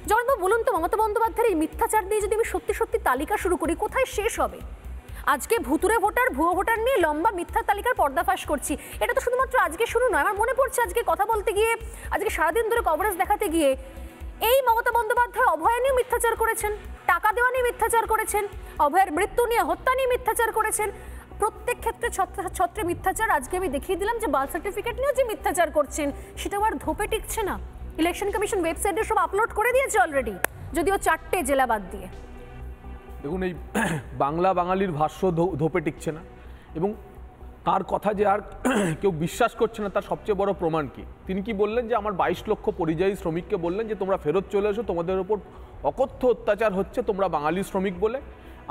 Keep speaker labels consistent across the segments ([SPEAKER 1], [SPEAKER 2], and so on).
[SPEAKER 1] জগন্নাথবাবু বলুন তো, মমতা বন্দ্যোপাধ্যায়ের এই মিথ্যাচার দিয়ে যদি আমি সত্যি সত্যি তালিকা শুরু করি, কোথায় শেষ হবে? আজকে ভুতুরে ভোটার, ভুয়ো ভোটার নিয়ে লম্বা মিথ্যা তালিকার পর্দাফাশ করছি। এটা তো শুধুমাত্র আজকে শুরু নয়। আমার মনে পড়ছে আজকে কথা বলতে গিয়ে, আজকে সারাদিন ধরে কভারেজ দেখাতে গিয়ে এই মমতা বন্দ্যোপাধ্যায় অভয় নিয়ে মিথ্যাচার করেছেন, টাকা দেওয়া নিয়ে মিথ্যাচার করেছেন, অভয়ের মৃত্যু নিয়ে, হত্যা নিয়ে মিথ্যাচার করেছেন। প্রত্যেক ক্ষেত্রে ছত্রে মিথ্যাচার। আজকে আমি দেখিয়ে দিলাম যে বার্থ সার্টিফিকেট নিয়েও যে মিথ্যাচার করছেন সেটাও আর ধোপে টিকছে না। ইলেকশন কমিশন ওয়েবসাইটে সব আপলোড করে দিয়েছে অলরেডি, যদিও 4টে জেলা বাদ দিয়ে।
[SPEAKER 2] দেখুন, এই বাংলা বাঙালির ভাষ্য ধোপে টিকছে না, এবং তার কথা যে আর কেউ বিশ্বাস করছে না তার সবচেয়ে বড় প্রমাণ কি? তিনি কি বললেন যে আমার 22 লক্ষ পরিযায়ী শ্রমিককে বললেন যে তোমরা ফেরত চলে এসো, তোমাদের ওপর অকথ্য অত্যাচার হচ্ছে, তোমরা বাঙালি শ্রমিক বলে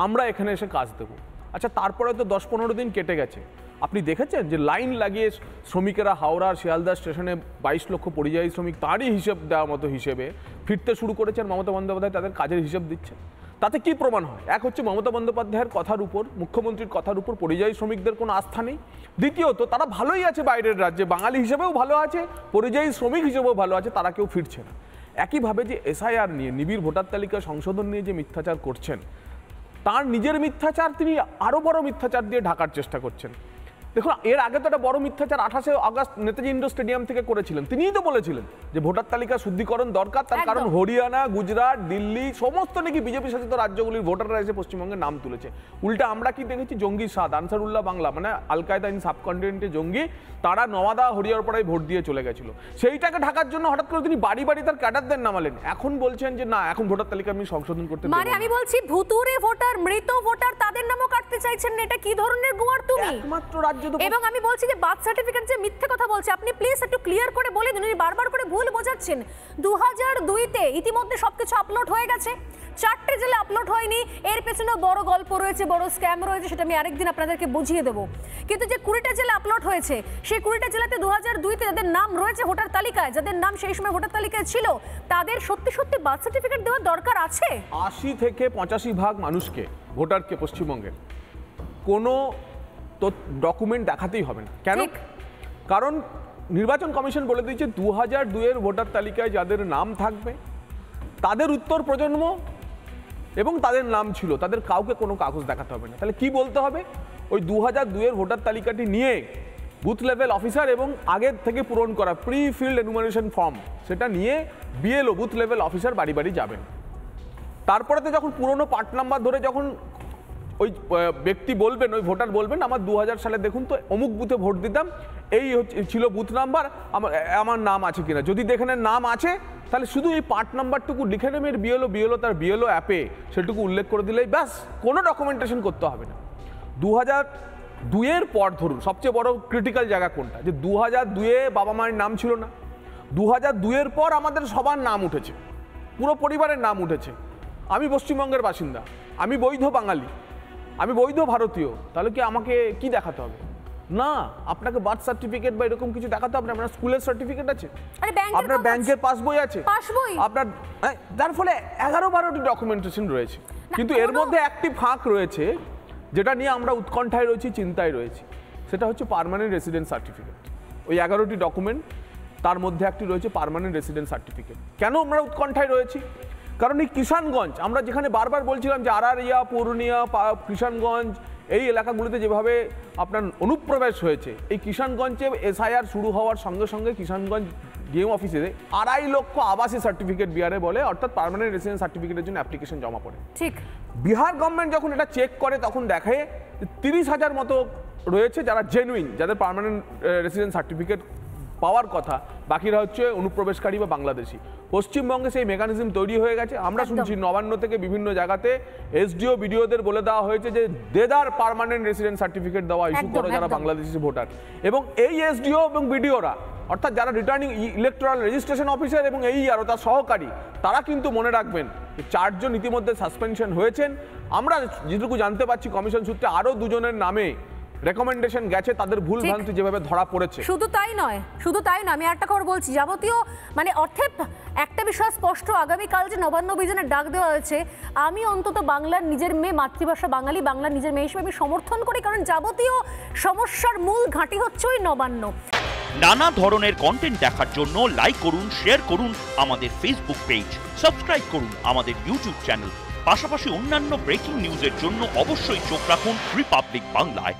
[SPEAKER 2] আমরা এখানে এসে কাজ দেবো। আচ্ছা, তারপরে তো 10-15 দিন কেটে গেছে। আপনি দেখেছেন যে লাইন লাগিয়ে শ্রমিকেরা হাওড়া শিয়ালদা স্টেশনে 22 লক্ষ পরিযায়ী শ্রমিক তারই হিসেব দেওয়ার মতো হিসেবে ফিরতে শুরু করেছেন। মমতা বন্দ্যোপাধ্যায় তাদের কাজের হিসেব দিচ্ছেন। তাতে কি প্রমাণ হয়? এক হচ্ছে মমতা বন্দ্যোপাধ্যায়ের কথার উপর, মুখ্যমন্ত্রীর কথার উপর পরিযায়ী শ্রমিকদের কোনো আস্থা নেই। দ্বিতীয়ত, তারা ভালোই আছে বাইরের রাজ্যে, বাঙালি হিসেবেও ভালো আছে, পরিযায়ী শ্রমিক হিসেবেও ভালো আছে, তারা কেউ ফিরছে না। একইভাবে যে এসআইআর নিয়ে, নিবিড় ভোটার তালিকা সংশোধন নিয়ে যে মিথ্যাচার করছেন, তার নিজের মিথ্যাচার তিনি আরও বড় মিথ্যাচার দিয়ে ঢাকার চেষ্টা করছেন। দেখুন, এর আগে তো একটা বড় মিথ্যাচার 28শে আগস্ট নেতাজি ইন্ডোর স্টেডিয়াম থেকে করেছিলেন। তিনিই তো বলেছিলেন যে ভোটার তালিকা শুদ্ধিকরণ দরকার, তার কারণ হরিয়ানা, গুজরাট, দিল্লি সমস্ত নাকি বিজেপি শাসিত রাজ্যগুলির ভোটাররা এসে পশ্চিমবঙ্গের নাম তুলেছে। উল্টা আমরা কি দেখেছি? জঙ্গি সাদ, আনসারুল্লাহ বাংলা, মানে আল কায়দা ইন সাবকন্টিনেন্টে জঙ্গি, তারা নওয়াদা হরিয়ারপাড়ায় ভোট দিয়ে চলে গেছিল। সেইটাকে ঢাকার জন্য হঠাৎ করে তিনি বাড়ি বাড়ি তার ক্যাডারদের নামালেন। এখন বলছেন যে না, এখন ভোটার তালিকা আমি সংশোধন করতে
[SPEAKER 1] মানে আমি বলছি ভুতুরে ভোটার, মৃত ভোটার, তাদের নামও কাটতে চাইছেন না। এটা কি ধরনের গুয়ার তুমি?
[SPEAKER 2] একমাত্র রাজ্য তো। এবং
[SPEAKER 1] আমি বলছি যে বার্থ সার্টিফিকেট যে মিথ্যে কথা বলছে, আপনি প্লিজ একটু ক্লিয়ার করে বলে দিন। উনি বারবার করে ভুল বোঝাচ্ছেন। 2002-তে ইতিমধ্যে সবকিছু আপলোড হয়ে গেছে, 4টে জেলা আপলোড হয়নি। এর পেছনে বড় গল্প রয়েছে, বড় স্ক্যাম রয়েছে, সেটা আমি আরেকদিন আপনাদেরকে বুঝিয়ে দেবো। কিন্তু যে 20টা জেলা আপলোড হয়েছে, সেই 20টা জেলাতে 2002-তে যাদের নাম রয়েছে ভোটার তালিকায়, যাদের নাম সেই সময় ভোটার তালিকায় ছিল, তাদের সত্যি সত্যি বার্থ সার্টিফিকেট দেওয়ার দরকার আছে।
[SPEAKER 2] 80 থেকে 85% মানুষকে, ভোটারকে পশ্চিমবঙ্গের কোনো তো ডকুমেন্ট দেখাতেই হবে না। কেন? কারণ নির্বাচন কমিশন বলে দিয়েছে 2002-এর ভোটার তালিকায় যাদের নাম থাকবে তাদের উত্তর প্রজন্ম এবং তাদের নাম ছিল, তাদের কাউকে কোনো কাগজ দেখাতে হবে না। তাহলে কি বলতে হবে? ওই 2002-এর ভোটার তালিকাটি নিয়ে বুথ লেভেল অফিসার এবং আগের থেকে পূরণ করা প্রি ফিল্ড এনুমারেশন ফর্ম, সেটা নিয়ে বিএলও বুথ লেভেল অফিসার বাড়ি বাড়ি যাবেন। তারপরেতে যখন পুরনো পার্ট নাম্বার ধরে যখন ওই ব্যক্তি বলবেন, ওই ভোটার বলবেন আমার 2000 সালে দেখুন তো অমুক বুথে ভোট দিতাম, এই ছিল বুথ নাম্বার, আমার নাম আছে কিনা। যদি দেখেন নাম আছে, তাহলে শুধু এই পার্ট নাম্বারটুকু লিখে নেবেন বিএলও তার বিএলও অ্যাপে সেটুকু উল্লেখ করে দিলেই ব্যাস, কোনো ডকুমেন্টেশন করতে হবে না। 2002-এর পর ধরুন সবচেয়ে বড় ক্রিটিক্যাল জায়গা কোনটা? যে 2002-এ বাবা মায়ের নাম ছিল না, 2002-এর পর আমাদের সবার নাম উঠেছে, পুরো পরিবারের নাম উঠেছে। আমি পশ্চিমবঙ্গের বাসিন্দা, আমি বৈধ বাঙালি, আমি বৈধ ভারতীয়, তাহলে কি আমাকে কি দেখাতে হবে? না, আপনাকে বার্থ সার্টিফিকেট বা এরকম কিছু দেখাতে হবে না। আপনার স্কুলের সার্টিফিকেট আছে, আপনার ব্যাংকের পাসবই আছে, আপনার, যার ফলে 11-12টি ডকুমেন্টেশন রয়েছে। কিন্তু এর মধ্যে একটি ফাঁক রয়েছে যেটা নিয়ে আমরা উৎকণ্ঠায় রয়েছি, চিন্তায় রয়েছি। সেটা হচ্ছে পার্মানেন্ট রেসিডেন্স সার্টিফিকেট। ওই 11টি ডকুমেন্ট, তার মধ্যে একটি রয়েছে পার্মানেন্ট রেসিডেন্স সার্টিফিকেট। কেন আমরা উৎকণ্ঠায় রয়েছি? কারণ এই কিষানগঞ্জ, আমরা যেখানে বারবার বলছিলাম যে আরারিয়া, পূর্ণিয়া, কিষানগঞ্জ, এই এলাকাগুলিতে যেভাবে আপনার অনুপ্রবেশ হয়েছে, এই কিষানগঞ্জে এসআইআর শুরু হওয়ার সঙ্গে সঙ্গে কিষানগঞ্জ ডিএম অফিসে 2.5 লক্ষ আবাসী সার্টিফিকেট বিহারে বলে, অর্থাৎ পার্মানেন্ট রেসিডেন্স সার্টিফিকেটের জন্য অ্যাপ্লিকেশন জমা পড়ে। ঠিক বিহার গভর্নমেন্ট যখন এটা চেক করে তখন দেখে 30,000 মতো রয়েছে যারা জেনুইন, যাদের পার্মানেন্ট রেসিডেন্স সার্টিফিকেট পাওয়ার কথা, বাকিরা হচ্ছে অনুপ্রবেশকারী বা বাংলাদেশি। পশ্চিমবঙ্গে সেই মেকানিজম তৈরি হয়ে গেছে। আমরা শুনছি নবান্ন থেকে বিভিন্ন জায়গাতে এসডিও বিডিওদের বলে দেওয়া হয়েছে যে দেদার পার্মানেন্ট রেসিডেন্স সার্টিফিকেট দেওয়া ইস্যু করো যারা বাংলাদেশি ভোটার। এবং এই এসডিও এবং বিডিওরা, অর্থাৎ যারা রিটার্নিং ইলেকট্রাল রেজিস্ট্রেশন অফিসার এবং এই আরও তার সহকারী, তারা কিন্তু মনে রাখবেন 4 জন ইতিমধ্যে সাসপেনশন হয়েছেন। আমরা যেটুকু জানতে পারছি কমিশন সূত্রে আরও 2 জনের নামে রেকমেন্ডেশন গেছে, তাদের ভুল ভ্রান্তি যেভাবে ধরা পড়েছে।
[SPEAKER 1] শুধু তাই নয়, আমি একটা খবর বলছি, যাবতীয় মানে অর্থে একটা বিষয় স্পষ্ট, আগামীকাল যে নবান্ন অভিযানের ডাক দেওয়া হয়েছে, আমি অন্তত বাংলার নিজের মেয়ে, মাতৃভাষা বাঙালি, বাংলার নিজের মেয়ে হিসেবে আমি সমর্থন করি, কারণ যাবতীয় সমস্যার মূল ঘাঁটি হচ্ছে ওই নবান্ন।
[SPEAKER 3] নানা ধরনের কন্টেন্ট দেখার জন্য লাইক করুন, শেয়ার করুন আমাদের ফেসবুক পেজ, সাবস্ক্রাইব করুন আমাদের ইউটিউব চ্যানেল। পাশাপাশি অন্যান্য ব্রেকিং নিউজের জন্য অবশ্যই চোখ রাখুন রিপাবলিক বাংলায়।